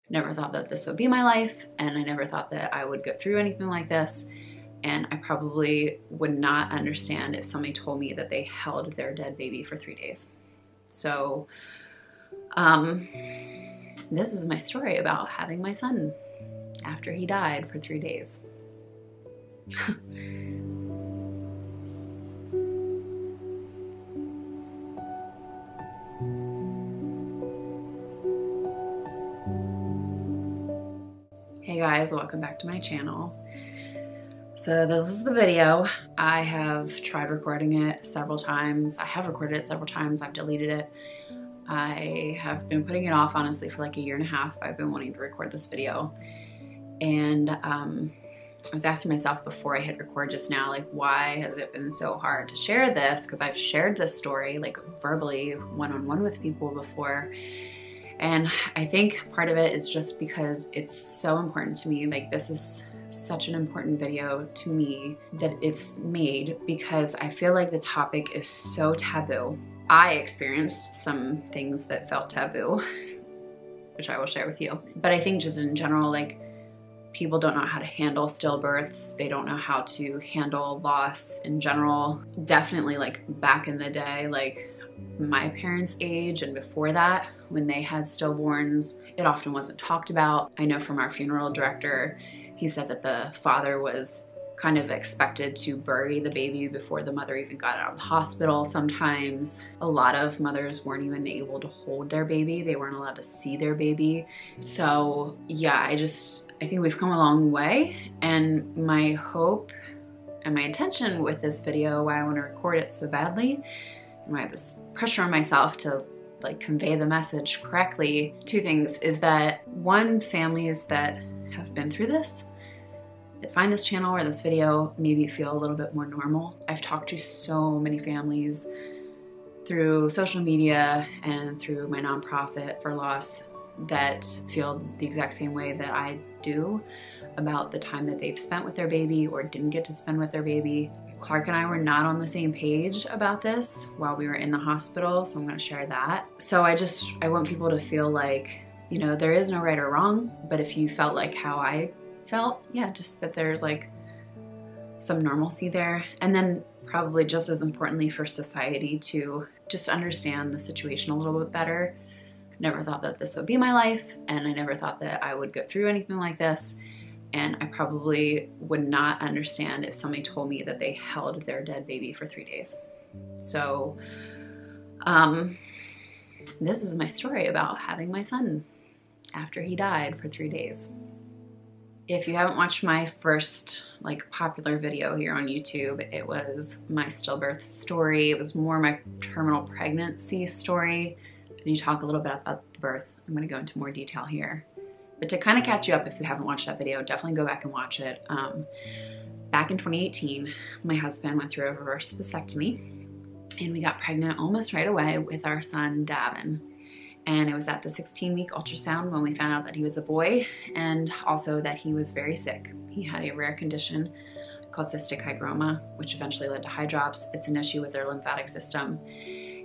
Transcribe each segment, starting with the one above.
Never thought that this would be my life, and I never thought that I would go through anything like this. And I probably would not understand if somebody told me that they held their dead baby for 3 days. So, this is my story about having my son after he died for 3 days. Hey guys, welcome back to my channel. So this is the video. I have tried recording it several times. I have recorded it several times. I've deleted it. I have been putting it off, honestly, for like a 1.5 years. I've been wanting to record this video. And I was asking myself before I hit record just now, like, why has it been so hard to share this? Because I've shared this story like verbally, one-on-one with people before. And I think part of it is just because it's so important to me. Like, this is such an important video to me that it's made, because I feel like the topic is so taboo. I experienced some things that felt taboo, which I will share with you. But I think just in general, like, people don't know how to handle stillbirths. They don't know how to handle loss in general. Definitely, like, back in the day, like my parents' age and before that, when they had stillborns, it often wasn't talked about. I know from our funeral director, he said that the father was kind of expected to bury the baby before the mother even got out of the hospital. Sometimes a lot of mothers weren't even able to hold their baby. They weren't allowed to see their baby. So yeah, I think we've come a long way, and my hope and my intention with this video, why I want to record it so badly, and I have this pressure on myself to like convey the message correctly. Two things is that, one, families that have been through this, that find this channel or this video, maybe feel a little bit more normal. I've talked to so many families through social media and through my nonprofit for loss that feel the exact same way that I do about the time that they've spent with their baby or didn't get to spend with their baby. Clark and I were not on the same page about this while we were in the hospital, so I'm going to share that. So I want people to feel like, you know, there is no right or wrong, but if you felt like how I felt, yeah, just that there's like some normalcy there. And then probably just as importantly for society to just understand the situation a little bit better. Never thought that this would be my life, and I never thought that I would go through anything like this. And I probably would not understand if somebody told me that they held their dead baby for 3 days. So this is my story about having my son after he died for 3 days. If you haven't watched my first like popular video here on YouTube, it was my stillbirth story. It was more my terminal pregnancy story. And you talk a little bit about the birth. I'm going to go into more detail here. But to kind of catch you up, if you haven't watched that video, definitely go back and watch it. Back in 2018, my husband went through a reverse vasectomy, and we got pregnant almost right away with our son, Davin. And it was at the 16-week ultrasound when we found out that he was a boy, and also that he was very sick. He had a rare condition called cystic hygroma, which eventually led to hydrops. It's an issue with their lymphatic system,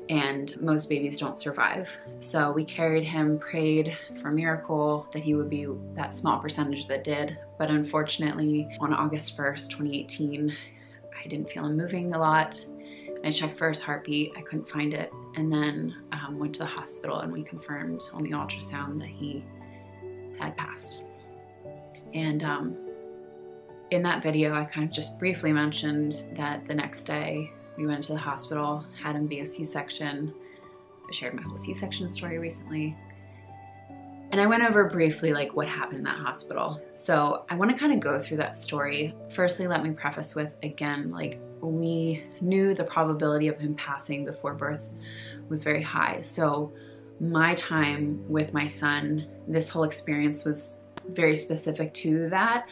and most babies don't survive. So we carried him, prayed for a miracle that he would be that small percentage that did. But unfortunately, on August 1st, 2018, I didn't feel him moving a lot. I checked for his heartbeat, I couldn't find it. And then went to the hospital, and we confirmed on the ultrasound that he had passed. And in that video, I kind of just briefly mentioned that the next day, we went to the hospital, had him via C-section. I shared my whole C-section story recently. And I went over briefly like what happened in that hospital. So I want to kind of go through that story. Firstly, let me preface with, again, like, we knew the probability of him passing before birth was very high. So my time with my son, this whole experience was very specific to that.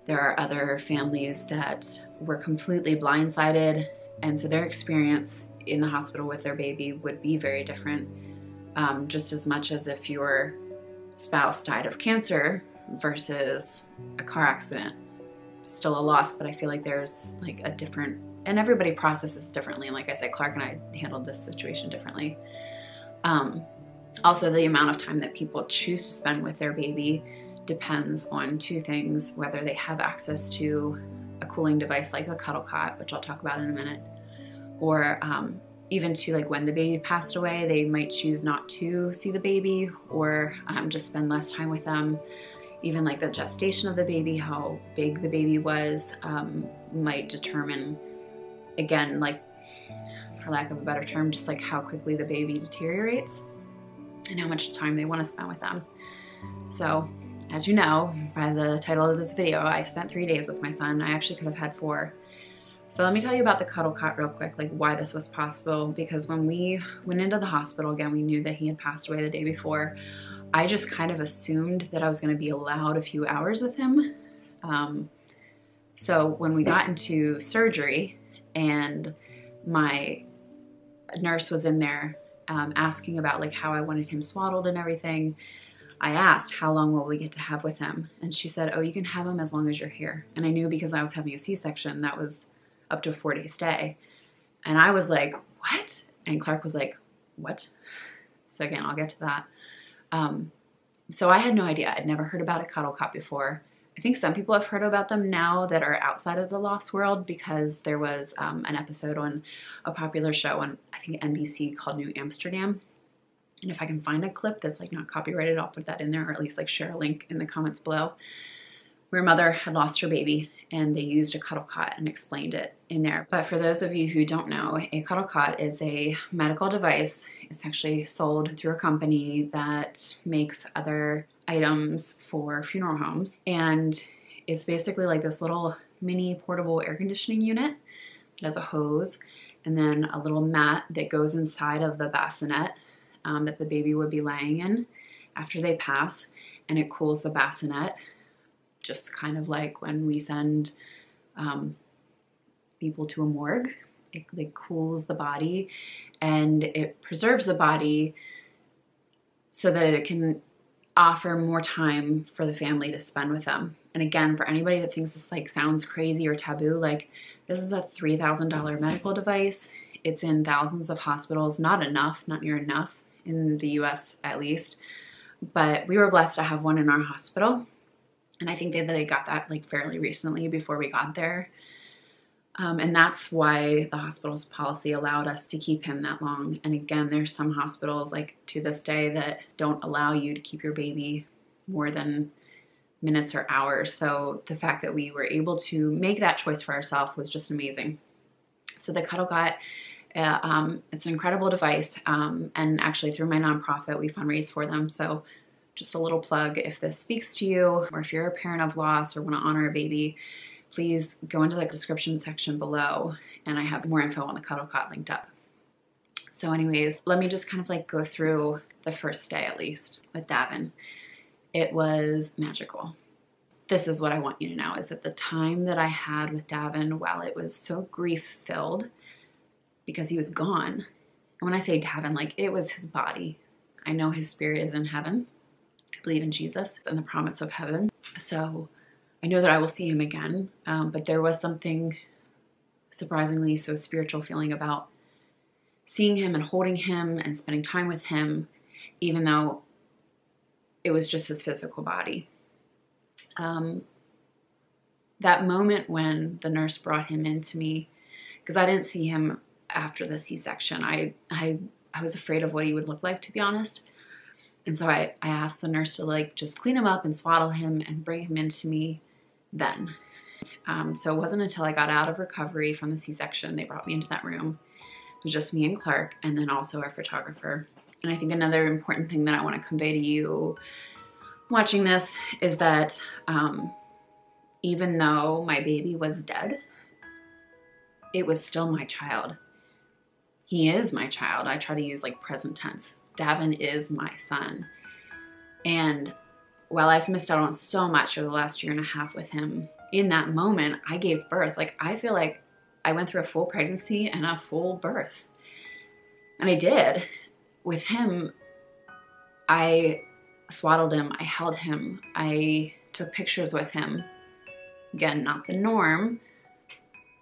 There are other families that were completely blindsided, and so their experience in the hospital with their baby would be very different, just as much as if your spouse died of cancer versus a car accident. Still a loss, but I feel like there's like a different, and everybody processes differently. And like I said, Clark and I handled this situation differently. Also, the amount of time that people choose to spend with their baby depends on two things: whether they have access to a cooling device like a Cuddle Cot, which I'll talk about in a minute, or even to like when the baby passed away, they might choose not to see the baby, or just spend less time with them. Even like the gestation of the baby, how big the baby was, might determine, again, like for lack of a better term, just like how quickly the baby deteriorates and how much time they want to spend with them. So as you know by the title of this video, I spent 3 days with my son. I actually could have had 4. So let me tell you about the Cuddle Cot real quick, like why this was possible. Because when we went into the hospital, again, we knew that he had passed away the day before. I just kind of assumed that I was going to be allowed a few hours with him. So when we got into surgery and my nurse was in there asking about like how I wanted him swaddled and everything, I asked, how long will we get to have with him? And she said, oh, you can have him as long as you're here. And I knew because I was having a C-section, that was up to a 4-day stay. And I was like, what? And Clark was like, what? So again, I'll get to that. So I had no idea. I'd never heard about a Cuddle Cot before. I think some people have heard about them now that are outside of the lost world, because there was an episode on a popular show on, I think, NBC called New Amsterdam. And if I can find a clip that's like not copyrighted, I'll put that in there, or at least like share a link in the comments below, where a mother had lost her baby and they used a Cuddle Cot and explained it in there. But for those of you who don't know, a Cuddle Cot is a medical device. It's actually sold through a company that makes other items for funeral homes. And it's basically like this little mini portable air conditioning unit. It has a hose and then a little mat that goes inside of the bassinet that the baby would be laying in after they pass, and it cools the bassinet, just kind of like when we send people to a morgue. It cools the body and it preserves the body so that it can offer more time for the family to spend with them. And again, for anybody that thinks this like sounds crazy or taboo, like this is a $3,000 medical device. It's in thousands of hospitals, not near enough in the US at least, but we were blessed to have one in our hospital. And I think that they got that like fairly recently before we got there. And that's why the hospital's policy allowed us to keep him that long. And again, there's some hospitals like to this day that don't allow you to keep your baby more than minutes or hours. So the fact that we were able to make that choice for ourselves was just amazing. So the Cuddle Cot, it's an incredible device. And actually through my nonprofit, we fundraise for them. So just a little plug, if this speaks to you, or if you're a parent of loss or want to honor a baby, please go into the description section below, and I have more info on the Cuddle Cot linked up. So anyways, let me just kind of like go through the first day, at least, with Davin. It was magical. This is what I want you to know, is that the time that I had with Davin, while it was so grief-filled because he was gone, and when I say Davin, like it was his body. I know his spirit is in heaven. I believe in Jesus and the promise of heaven. So I know that I will see him again, but there was something surprisingly so spiritual feeling about seeing him and holding him and spending time with him, even though it was just his physical body. That moment when the nurse brought him into me, because I didn't see him after the C-section. I was afraid of what he would look like, to be honest. And so I asked the nurse to like just clean him up and swaddle him and bring him into me then. So it wasn't until I got out of recovery from the C-section, they brought me into that room. It was just me and Clark, and then also our photographer. And I think another important thing that I want to convey to you watching this is that even though my baby was dead, it was still my child. He is my child. I try to use like present tense. Davin is my son. And while I've missed out on so much over the last 1.5 years with him, in that moment, I gave birth. Like, I feel like I went through a full pregnancy and a full birth. And I did. With him, I swaddled him, I held him, I took pictures with him. Again, not the norm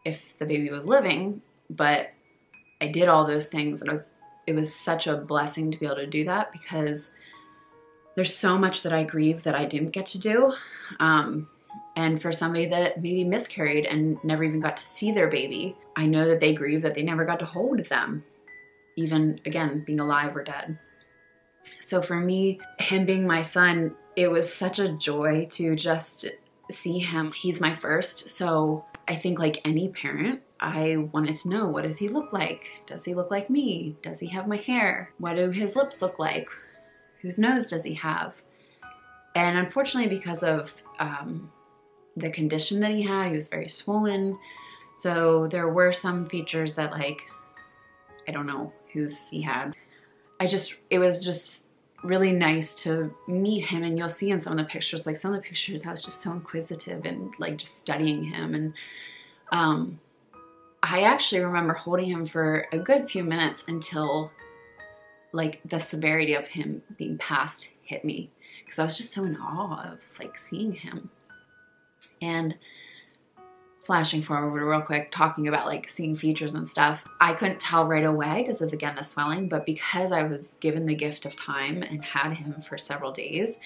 if the baby was living, but I did all those things, and it it was such a blessing to be able to do that, because there's so much that I grieve that I didn't get to do. And for somebody that maybe miscarried and never even got to see their baby, I know that they grieve that they never got to hold them, even, again, being alive or dead. So for me, him being my son, it was such a joy to just see him. He's my first, so I think like any parent, I wanted to know, what does he look like? Does he look like me? Does he have my hair? What do his lips look like? Whose nose does he have? And unfortunately, because of the condition that he was very swollen. So there were some features that, like, I don't know whose he had. It was just really nice to meet him, and you'll see in some of the pictures, like some of the pictures I was just so inquisitive and like just studying him. And I actually remember holding him for a good few minutes until like the severity of him being passed hit me, because I was just so in awe of like seeing him. And flashing forward real quick, talking about like seeing features and stuff, I couldn't tell right away because of, again, the swelling, but because I was given the gift of time and had him for several days,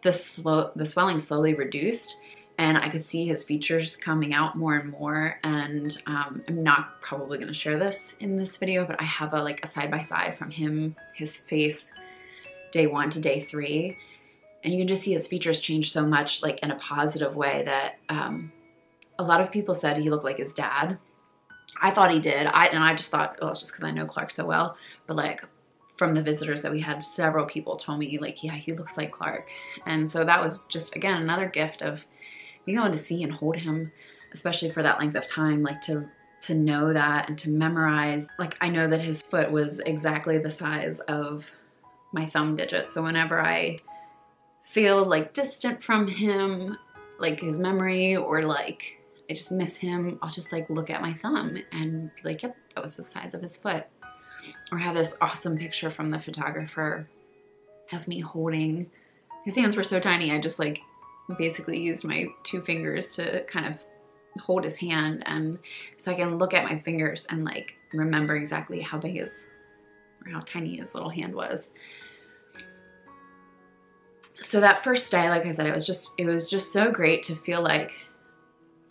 the swelling slowly reduced, and I could see his features coming out more and more. And I'm not probably going to share this in this video, but I have a side-by-side from him, his face, day 1 to day 3. And you can just see his features change so much, like in a positive way, that a lot of people said he looked like his dad. I thought he did. And I just thought, oh, it's just because I know Clark so well. But like from the visitors that we had, several people told me like, yeah, he looks like Clark. And so that was just, again, another gift of being able to see and hold him, especially for that length of time, like to know that and to memorize. Like, I know that his foot was exactly the size of my thumb digit. So whenever I feel like distant from him, like his memory, or like I just miss him, I'll just like look at my thumb and be like, yep, that was the size of his foot. Or have this awesome picture from the photographer of me holding, his hands were so tiny, I just like basically used my 2 fingers to kind of hold his hand, and so I can look at my fingers and like remember exactly how big his, or how tiny his little hand was. So that first day, like I said, it was just so great to feel like,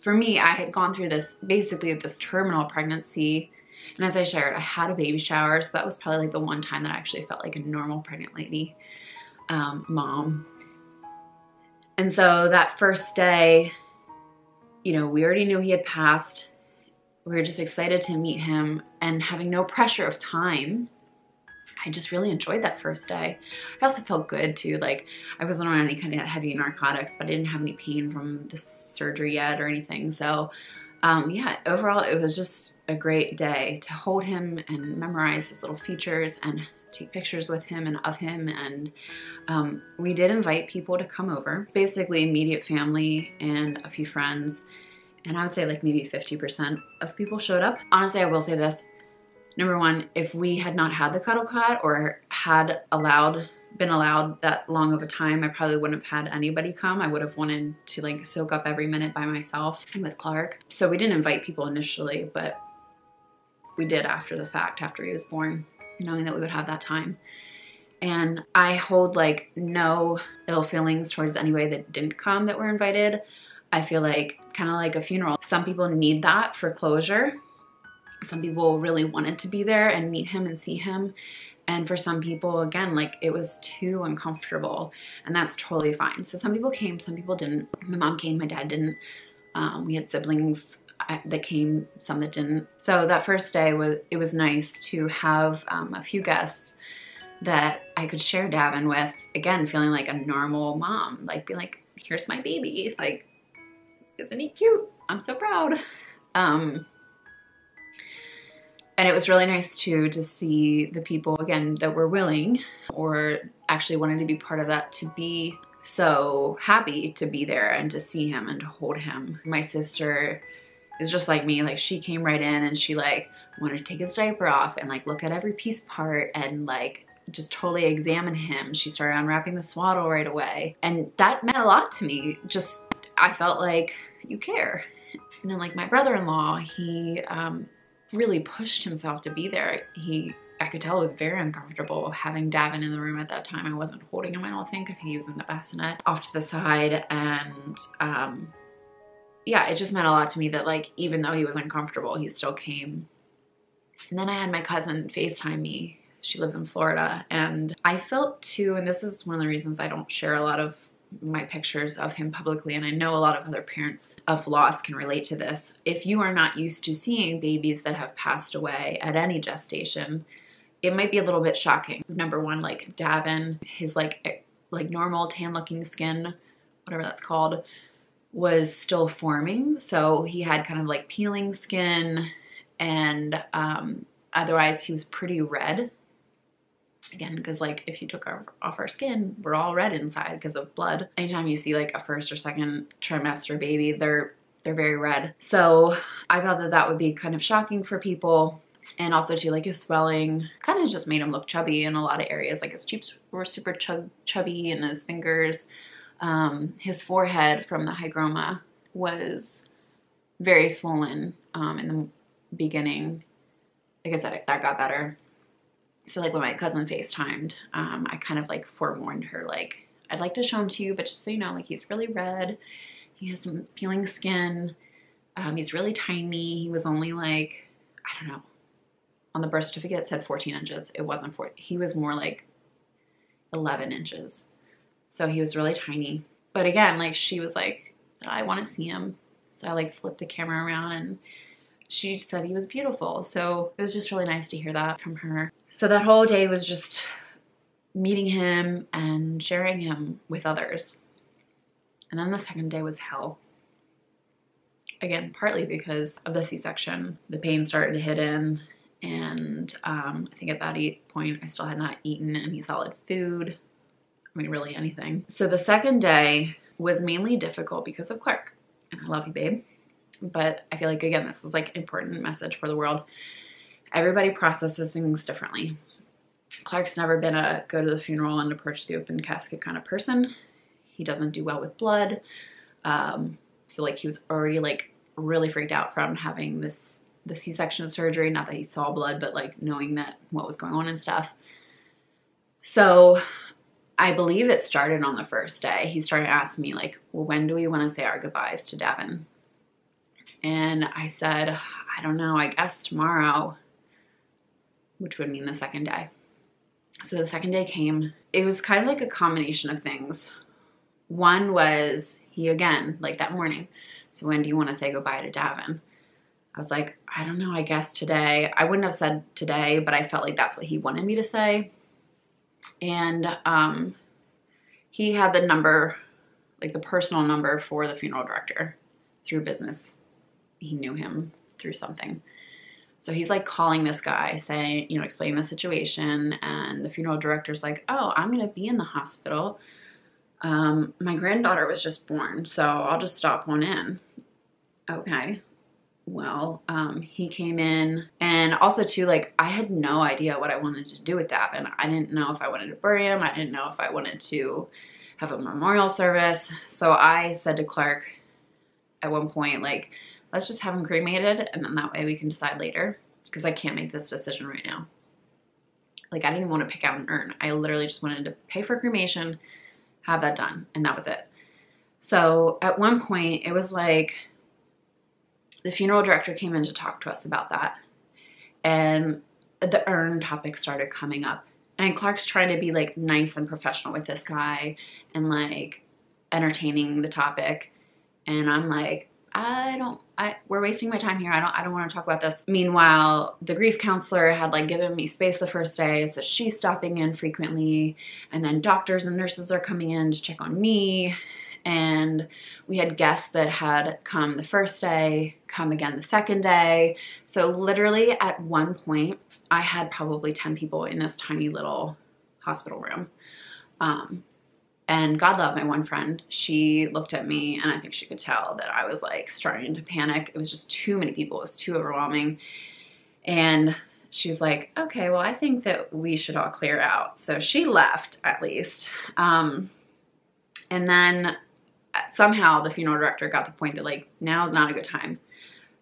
for me, I had gone through this, basically this terminal pregnancy. And as I shared, I had a baby shower. So that was probably like the one time that I actually felt like a normal pregnant lady, mom. And so that first day, you know, we already knew he had passed. We were just excited to meet him, and having no pressure of time, I just really enjoyed that first day. I also felt good too. Like, I wasn't on any kind of heavy narcotics, but I didn't have any pain from the surgery yet or anything. So yeah, overall, it was just a great day to hold him and memorize his little features and take pictures with him and of him. And we did invite people to come over, basically immediate family and a few friends. And I would say like maybe 50% of people showed up. Honestly, I will say this. Number one, if we had not had the Cuddle Cot or had been allowed that long of a time, I probably wouldn't have had anybody come. I would have wanted to like soak up every minute by myself and with Clark. So we didn't invite people initially, but we did after the fact, after he was born, knowing that we would have that time. And I hold like no ill feelings towards anybody that didn't come that were invited. I feel like kind of like a funeral. Some people need that for closure. Some people really wanted to be there and meet him and see him. And for some people, again, like it was too uncomfortable, and that's totally fine. So some people came, some people didn't. My mom came, my dad didn't. We had siblings that came, some that didn't. So that first day it was nice to have a few guests that I could share Davin with, again, feeling like a normal mom, like be like, here's my baby. Like, isn't he cute? I'm so proud. And it was really nice too to see the people, again, that were willing or actually wanted to be part of that, to be so happy to be there and to see him and to hold him. My sister is just like me. Like, she came right in and she like wanted to take his diaper off and like look at every piece part and like just totally examine him. She started unwrapping the swaddle right away. And that meant a lot to me. Just, I felt like you care. And then like my brother-in-law, he, really pushed himself to be there. He I could tell it was very uncomfortable having Davin in the room at that time. I wasn't holding him, I don't think. I think he was in the bassinet off to the side. And yeah, it just meant a lot to me that like, even though he was uncomfortable, he still came. And then I had my cousin FaceTime me. She lives in Florida. And I felt too, and this is one of the reasons I don't share a lot of my pictures of him publicly, and I know a lot of other parents of loss can relate to this. If you are not used to seeing babies that have passed away at any gestation, it might be a little bit shocking. Number one, like Davin, his like normal tan looking skin, whatever that's called, was still forming. So he had kind of like peeling skin, and otherwise he was pretty red. Again, because like if you took off our skin, we're all red inside because of blood. Anytime you see like a first or second trimester baby, they're very red. So I thought that that would be kind of shocking for people. And also too, like his swelling kind of just made him look chubby in a lot of areas. Like his cheeks were super chubby, and his fingers. His forehead from the hygroma was very swollen in the beginning. Like I said, that got better. So like when my cousin FaceTimed, I kind of like forewarned her, like, I'd like to show him to you, but just so you know, like he's really red. He has some peeling skin. He's really tiny. He was only like, I don't know, on the birth certificate it said 14 inches. It wasn't 14. He was more like 11 inches. So he was really tiny. But again, like she was like, I want to see him. So I like flipped the camera around, and she said he was beautiful. So it was just really nice to hear that from her. So that whole day was just meeting him and sharing him with others. And then the second day was hell. Again, partly because of the C-section. The pain started to hit in, and I think at that point I still had not eaten any solid food. I mean, really anything. So the second day was mainly difficult because of Clark. And I love you, babe. But I feel like, again, this is like an important message for the world. Everybody processes things differently. Clark's never been a go to the funeral and approach the open casket kind of person. He doesn't do well with blood. So like he was already like really freaked out from having the C-section surgery. Not that he saw blood, but like knowing that what was going on and stuff. So I believe it started on the first day. He started asking me like, well, when do we want to say our goodbyes to Davin? And I said, I don't know, I guess tomorrow, which would mean the second day. So the second day came. It was kind of like a combination of things. One was he, again, like that morning. So when do you want to say goodbye to Davin? I was like, I don't know, I guess today. I wouldn't have said today, but I felt like that's what he wanted me to say. And he had the number, like the personal number for the funeral director through business. He knew him through something. So he's like calling this guy saying, you know, explaining the situation. And the funeral director's like, oh, I'm going to be in the hospital. My granddaughter was just born, so I'll just stop one in. Okay. Well, he came in, and also too, like, I had no idea what I wanted to do with Davin. I didn't know if I wanted to bury him. I didn't know if I wanted to have a memorial service. So I said to Clark at one point, like, let's just have him cremated, and then that way we can decide later, because I can't make this decision right now. Like, I didn't want to pick out an urn. I literally just wanted to pay for cremation, have that done, and that was it. So at one point, it was like the funeral director came in to talk to us about that, and the urn topic started coming up. And Clark's trying to be like nice and professional with this guy and like entertaining the topic, and I'm like, we're wasting my time here. I don't want to talk about this. Meanwhile, the grief counselor had like given me space the first day, so she's stopping in frequently, and then doctors and nurses are coming in to check on me, and we had guests that had come the first day, come again the second day. So literally at one point, I had probably 10 people in this tiny little hospital room. And God love my one friend, she looked at me, and I think she could tell that I was like starting to panic. It was just too many people. It was too overwhelming. And she was like, okay, well, I think that we should all clear out. So she left, at least. And then somehow the funeral director got the point that like, now is not a good time.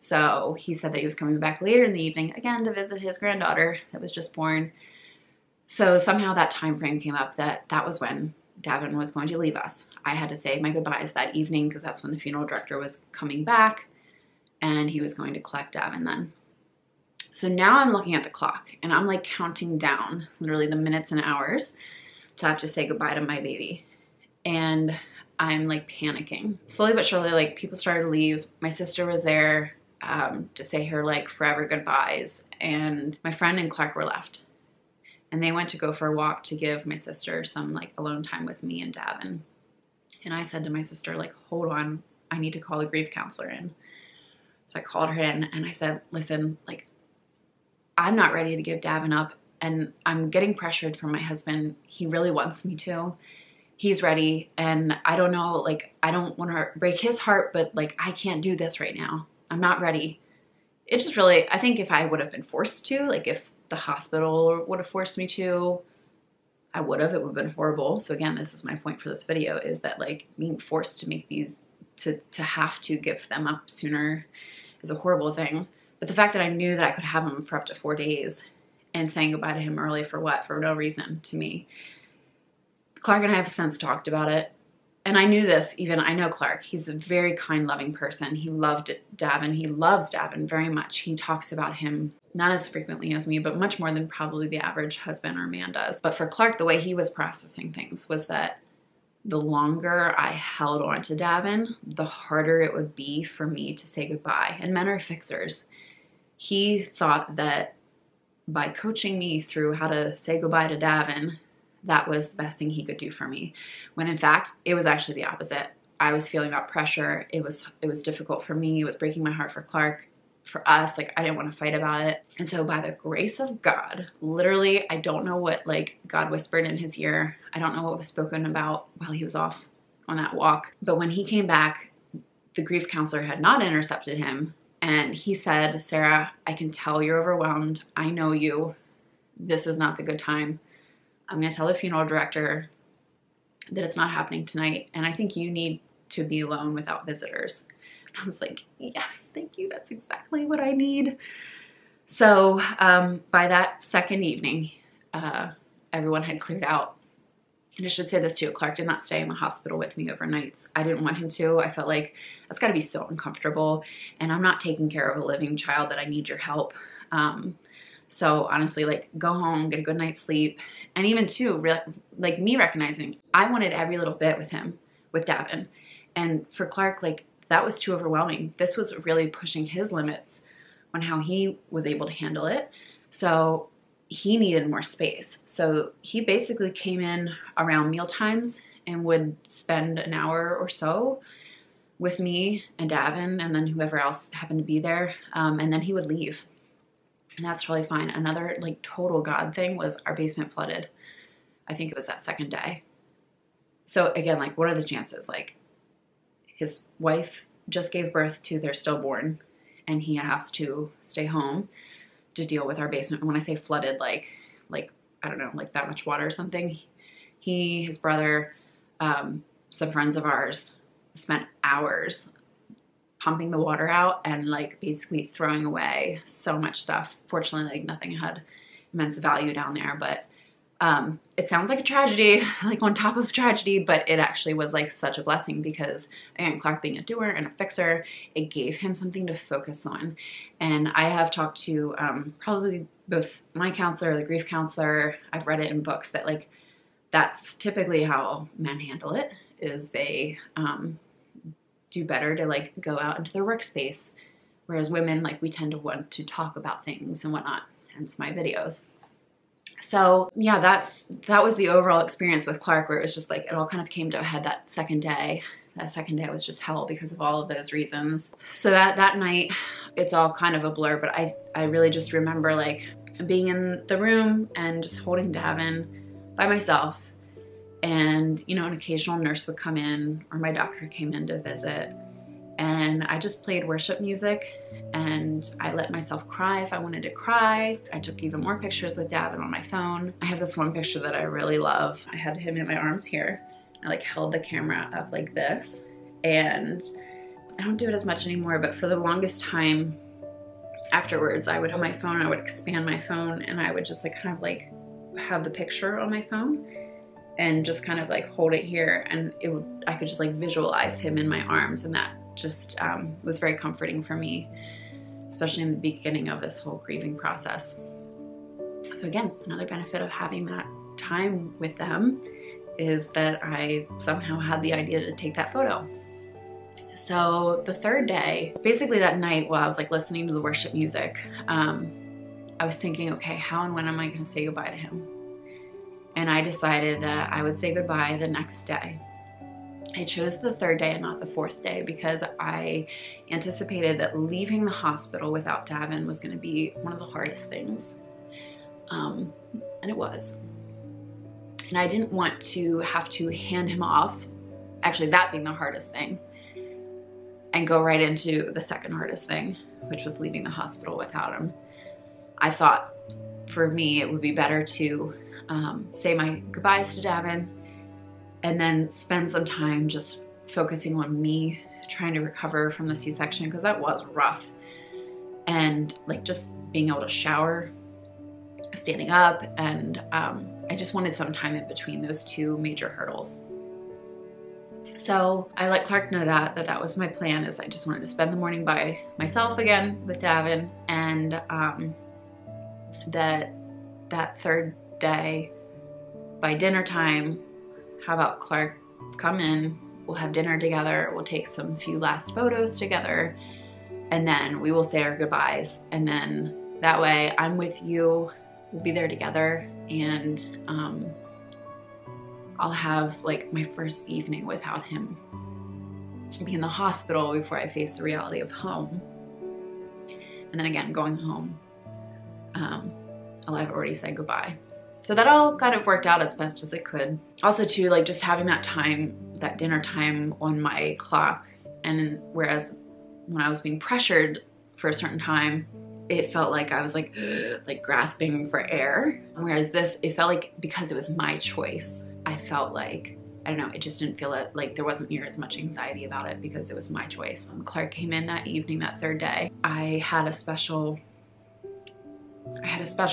So he said that he was coming back later in the evening, again, to visit his granddaughter that was just born. So somehow that time frame came up that was when Davin was going to leave us. I had to say my goodbyes that evening because that's when the funeral director was coming back and he was going to collect Davin then. So now I'm looking at the clock and I'm like counting down literally the minutes and hours to have to say goodbye to my baby. And I'm like panicking. Slowly but surely, like people started to leave. My sister was there to say her like forever goodbyes, and my friend and Clark were left. And they went to go for a walk to give my sister some like alone time with me and Davin. And I said to my sister, like, hold on, I need to call the grief counselor in. So I called her in and I said, listen, like, I'm not ready to give Davin up, and I'm getting pressured from my husband. He really wants me to. He's ready, and I don't know, like, I don't want to break his heart, but like, I can't do this right now. I'm not ready. It just really, I think if I would have been forced to, like if the hospital would have forced me to, I would have, it would have been horrible. So again, this is my point for this video, is that like being forced to make these, to have to give them up sooner is a horrible thing. But the fact that I knew that I could have him for up to 4 days and saying goodbye to him early for what? For no reason to me. Clark and I have since talked about it. And I knew this, even I know Clark, he's a very kind, loving person. He loved Davin. He loves Davin very much. He talks about him not as frequently as me, but much more than probably the average husband or man does. But for Clark, the way he was processing things was that the longer I held on to Davin, the harder it would be for me to say goodbye. And men are fixers. He thought that by coaching me through how to say goodbye to Davin, that was the best thing he could do for me. When in fact, it was actually the opposite. I was feeling that pressure. It was difficult for me. It was breaking my heart for Clark, for us. Like, I didn't want to fight about it. And so by the grace of God, literally, I don't know what like God whispered in his ear. I don't know what was spoken about while he was off on that walk. But when he came back, the grief counselor had not intercepted him. And he said, Sarah, I can tell you're overwhelmed. I know you. This is not the good time. I'm going to tell the funeral director that it's not happening tonight, and I think you need to be alone without visitors. And I was like, yes, thank you. That's exactly what I need. So by that second evening, everyone had cleared out. And I should say this too, Clark did not stay in the hospital with me overnights. I didn't want him to. I felt like that's got to be so uncomfortable, and I'm not taking care of a living child that I need your help. So honestly, like, go home, get a good night's sleep. And even too, like me recognizing I wanted every little bit with him, with Davin. And for Clark, like, that was too overwhelming. This was really pushing his limits on how he was able to handle it. So he needed more space. So he basically came in around meal times and would spend an hour or so with me and Davin and then whoever else happened to be there. And then he would leave. And that's totally fine. Another like total God thing was our basement flooded. I think it was that second day. So again, like, what are the chances? Like, his wife just gave birth to their stillborn and he has to stay home to deal with our basement. And when I say flooded, like, I don't know, like that much water or something. He, his brother, some friends of ours spent hours pumping the water out and like basically throwing away so much stuff. Fortunately, like nothing had immense value down there, but it sounds like a tragedy, like on top of tragedy, but it actually was like such a blessing because, again, Clark being a doer and a fixer, it gave him something to focus on. And I have talked to probably both my counselor, the grief counselor, I've read it in books that like that's typically how men handle it, is they do better to like go out into their workspace, whereas women, like, we tend to want to talk about things and whatnot, hence my videos. So yeah, that was the overall experience with Clark, where it was just like it all kind of came to a head that second day. That second day was just hell because of all of those reasons. So that night, it's all kind of a blur, but I really just remember like being in the room and just holding Davin by myself. And, you know, an occasional nurse would come in or my doctor came in to visit. And I just played worship music and I let myself cry if I wanted to cry. I took even more pictures with Davin on my phone. I have this one picture that I really love. I had him in my arms here. I like held the camera up like this. And I don't do it as much anymore, but for the longest time afterwards, I would have my phone, I would expand my phone, and I would just like kind of like have the picture on my phone and just kind of like hold it here, and I could just like visualize him in my arms, and that just was very comforting for me, especially in the beginning of this whole grieving process. So again, another benefit of having that time with them is that I somehow had the idea to take that photo. So the third day, basically that night while I was like listening to the worship music, I was thinking, okay, how and when am I going to say goodbye to him? And I decided that I would say goodbye the next day. I chose the third day and not the fourth day because I anticipated that leaving the hospital without Davin was going to be one of the hardest things. And it was. And I didn't want to have to hand him off, actually that being the hardest thing, and go right into the second hardest thing, which was leaving the hospital without him. I thought for me it would be better to say my goodbyes to Davin and then spend some time just focusing on me trying to recover from the C-section, because that was rough. And like just being able to shower, standing up, and I just wanted some time in between those two major hurdles. So I let Clark know that was my plan, is I just wanted to spend the morning by myself again with Davin, and that third day by dinner time, how about Clark come in, we'll have dinner together, we'll take some few last photos together, and then we will say our goodbyes, and then that way I'm with you, we'll be there together, and I'll have like my first evening without him, be in the hospital before I face the reality of home. And then again, going home, I'll have already said goodbye. So that all kind of worked out as best as it could. Also too, like just having that time, that dinner time on my clock, and whereas when I was being pressured for a certain time, it felt like I was like grasping for air. Whereas this, it felt like because it was my choice, I felt like, I don't know, it just didn't feel like there wasn't near as much anxiety about it because it was my choice. When Clark came in that evening, that third day, I had a special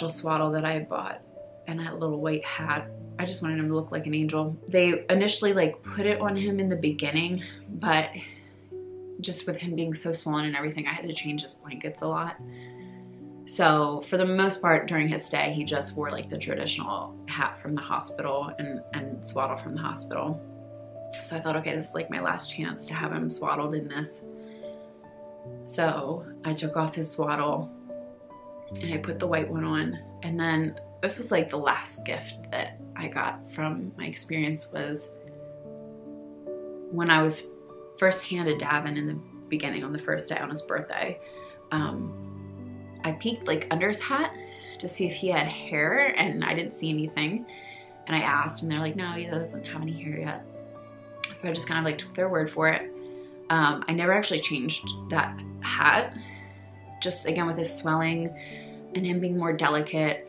swaddle that I had bought, and that little white hat. I just wanted him to look like an angel. They initially like put it on him in the beginning, but just with him being so swollen and everything, I had to change his blankets a lot. So for the most part during his stay, he just wore like the traditional hat from the hospital and swaddle from the hospital. So I thought, okay, this is like my last chance to have him swaddled in this. So I took off his swaddle and I put the white one on. And then this was like the last gift that I got from my experience, was when I was first handed Davin in the beginning on the first day on his birthday. I peeked like under his hat to see if he had hair, and I didn't see anything. And I asked, and they're like, no, he doesn't have any hair yet. So I just kind of like took their word for it. I never actually changed that hat. Just again, with his swelling and him being more delicate,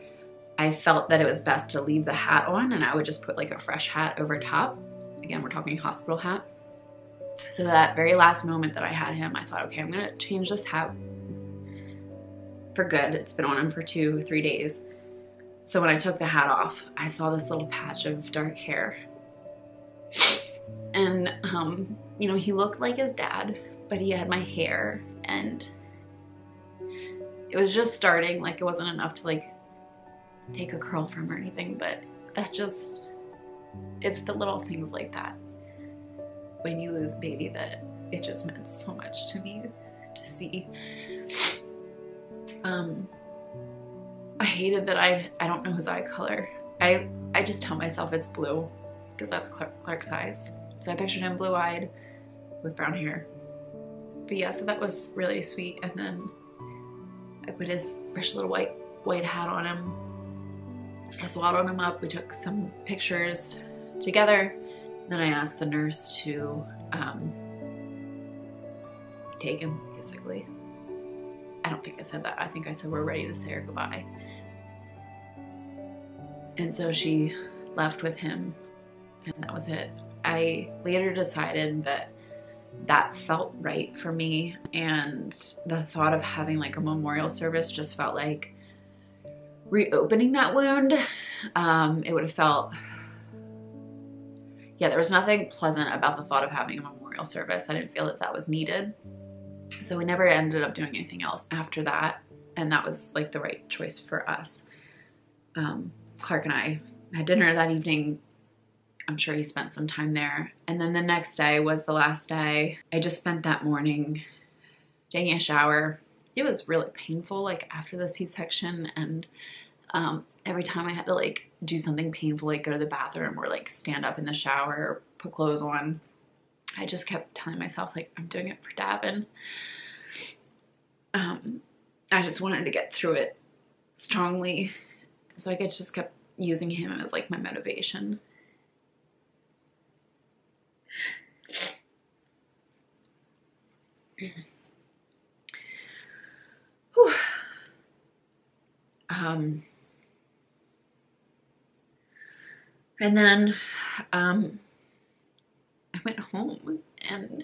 I felt that it was best to leave the hat on, and I would just put like a fresh hat over top. Again, we're talking hospital hat. So that very last moment that I had him, I thought, okay, I'm gonna change this hat for good. It's been on him for 2 or 3 days. So when I took the hat off, I saw this little patch of dark hair. And, you know, he looked like his dad, but he had my hair, and it was just starting. Like, it wasn't enough to like take a curl from or anything, but that just, it's the little things like that when you lose a baby that it just meant so much to me to see. I hated that I don't know his eye color. I just tell myself it's blue because that's Clark's eyes. So I pictured him blue-eyed with brown hair. But yeah, so that was really sweet. And then I put his fresh little white hat on him. I swaddled him up. We took some pictures together. Then I asked the nurse to take him, basically. I don't think I said that. I think I said we're ready to say our goodbye. And so she left with him, and that was it. I later decided that that felt right for me. And the thought of having like a memorial service just felt like reopening that wound. It would have felt, yeah, there was nothing pleasant about the thought of having a memorial service. I didn't feel that that was needed. So we never ended up doing anything else after that. And that was like the right choice for us. Clark and I had dinner that evening. I'm sure he spent some time there. And then the next day was the last day. I just spent that morning taking a shower. It was really painful, like after the C-section. And every time I had to like do something painful, like go to the bathroom or like stand up in the shower or put clothes on, I just kept telling myself like, I'm doing it for Davin. I just wanted to get through it strongly. So I just kept using him as like my motivation. Whew. And then I went home, and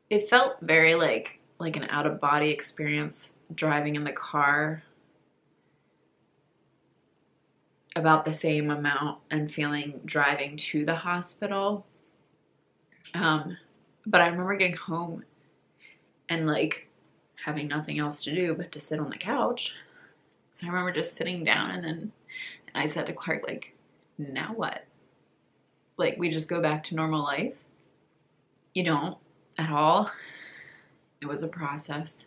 it felt very like an out-of-body experience driving in the car, about the same amount and feeling driving to the hospital. But I remember getting home and like having nothing else to do but to sit on the couch. So I remember just sitting down, and I said to Clark, like, now what? Like, we just go back to normal life? You don't at all. It was a process.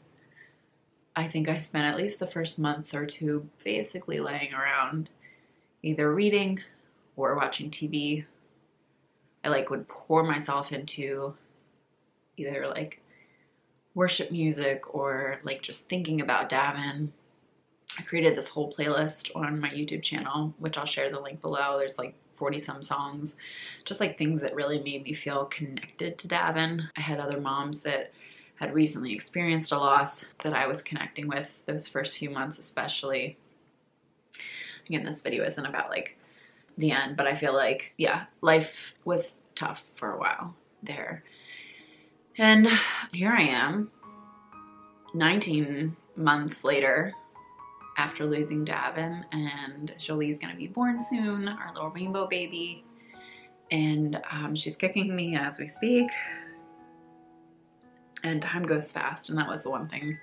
I think I spent at least the first month or two basically laying around, either reading or watching TV. I like would pour myself into either like worship music or like just thinking about Davin. I created this whole playlist on my YouTube channel, which I'll share the link below. There's like 40 some songs, just like things that really made me feel connected to Davin. I had other moms that had recently experienced a loss that I was connecting with those first few months especially. Again, this video isn't about like the end, but I feel like, yeah, life was tough for a while there. And here I am, 19 months later, after losing Davin, and Jolie's gonna be born soon, our little rainbow baby. And she's kicking me as we speak. And time goes fast, and that was the one thing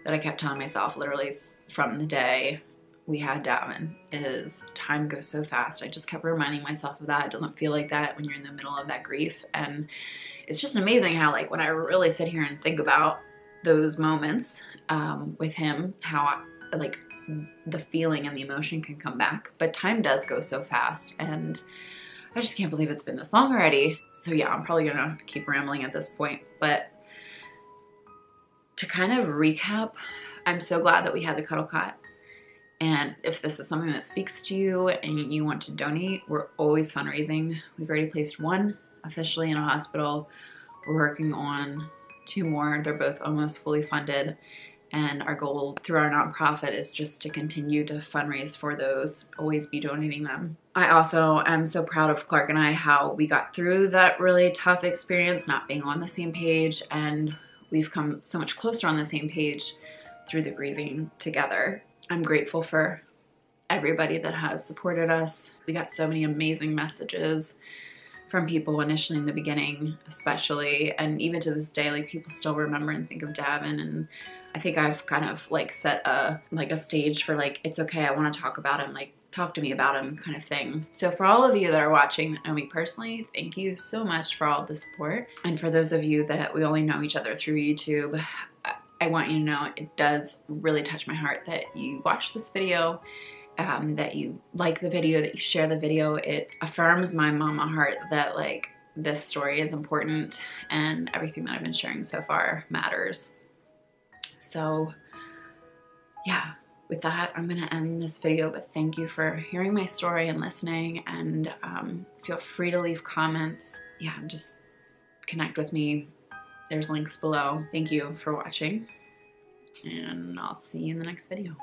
that I kept telling myself literally from the day we had Davin, is time goes so fast. I just kept reminding myself of that. It doesn't feel like that when you're in the middle of that grief. And it's just amazing how like when I really sit here and think about those moments with him, how like the feeling and the emotion can come back. But time does go so fast, and I just can't believe it's been this long already. So yeah, I'm probably gonna keep rambling at this point, but to kind of recap, I'm so glad that we had the Cuddle Cot. And if this is something that speaks to you and you want to donate, we're always fundraising. We've already placed one officially in a hospital. We're working on 2 more. They're both almost fully funded. And our goal through our nonprofit is just to continue to fundraise for those, always be donating them. I also am so proud of Clark and I, how we got through that really tough experience, not being on the same page, and we've come so much closer on the same page through the grieving together. I'm grateful for everybody that has supported us. We got so many amazing messages from people initially in the beginning, especially, and even to this day, like people still remember and think of Davin. And I think I've kind of like set a stage for like, it's okay, I want to talk about him, like talk to me about him kind of thing. So for all of you that are watching that know me personally, thank you so much for all the support. And for those of you that we only know each other through YouTube, I want you to know it does really touch my heart that you watch this video, that you like the video, that you share the video. It affirms my mama heart that like this story is important and everything that I've been sharing so far matters. So yeah, with that, I'm gonna end this video, but thank you for hearing my story and listening, and feel free to leave comments. Yeah, just connect with me. There's links below. Thank you for watching, and I'll see you in the next video.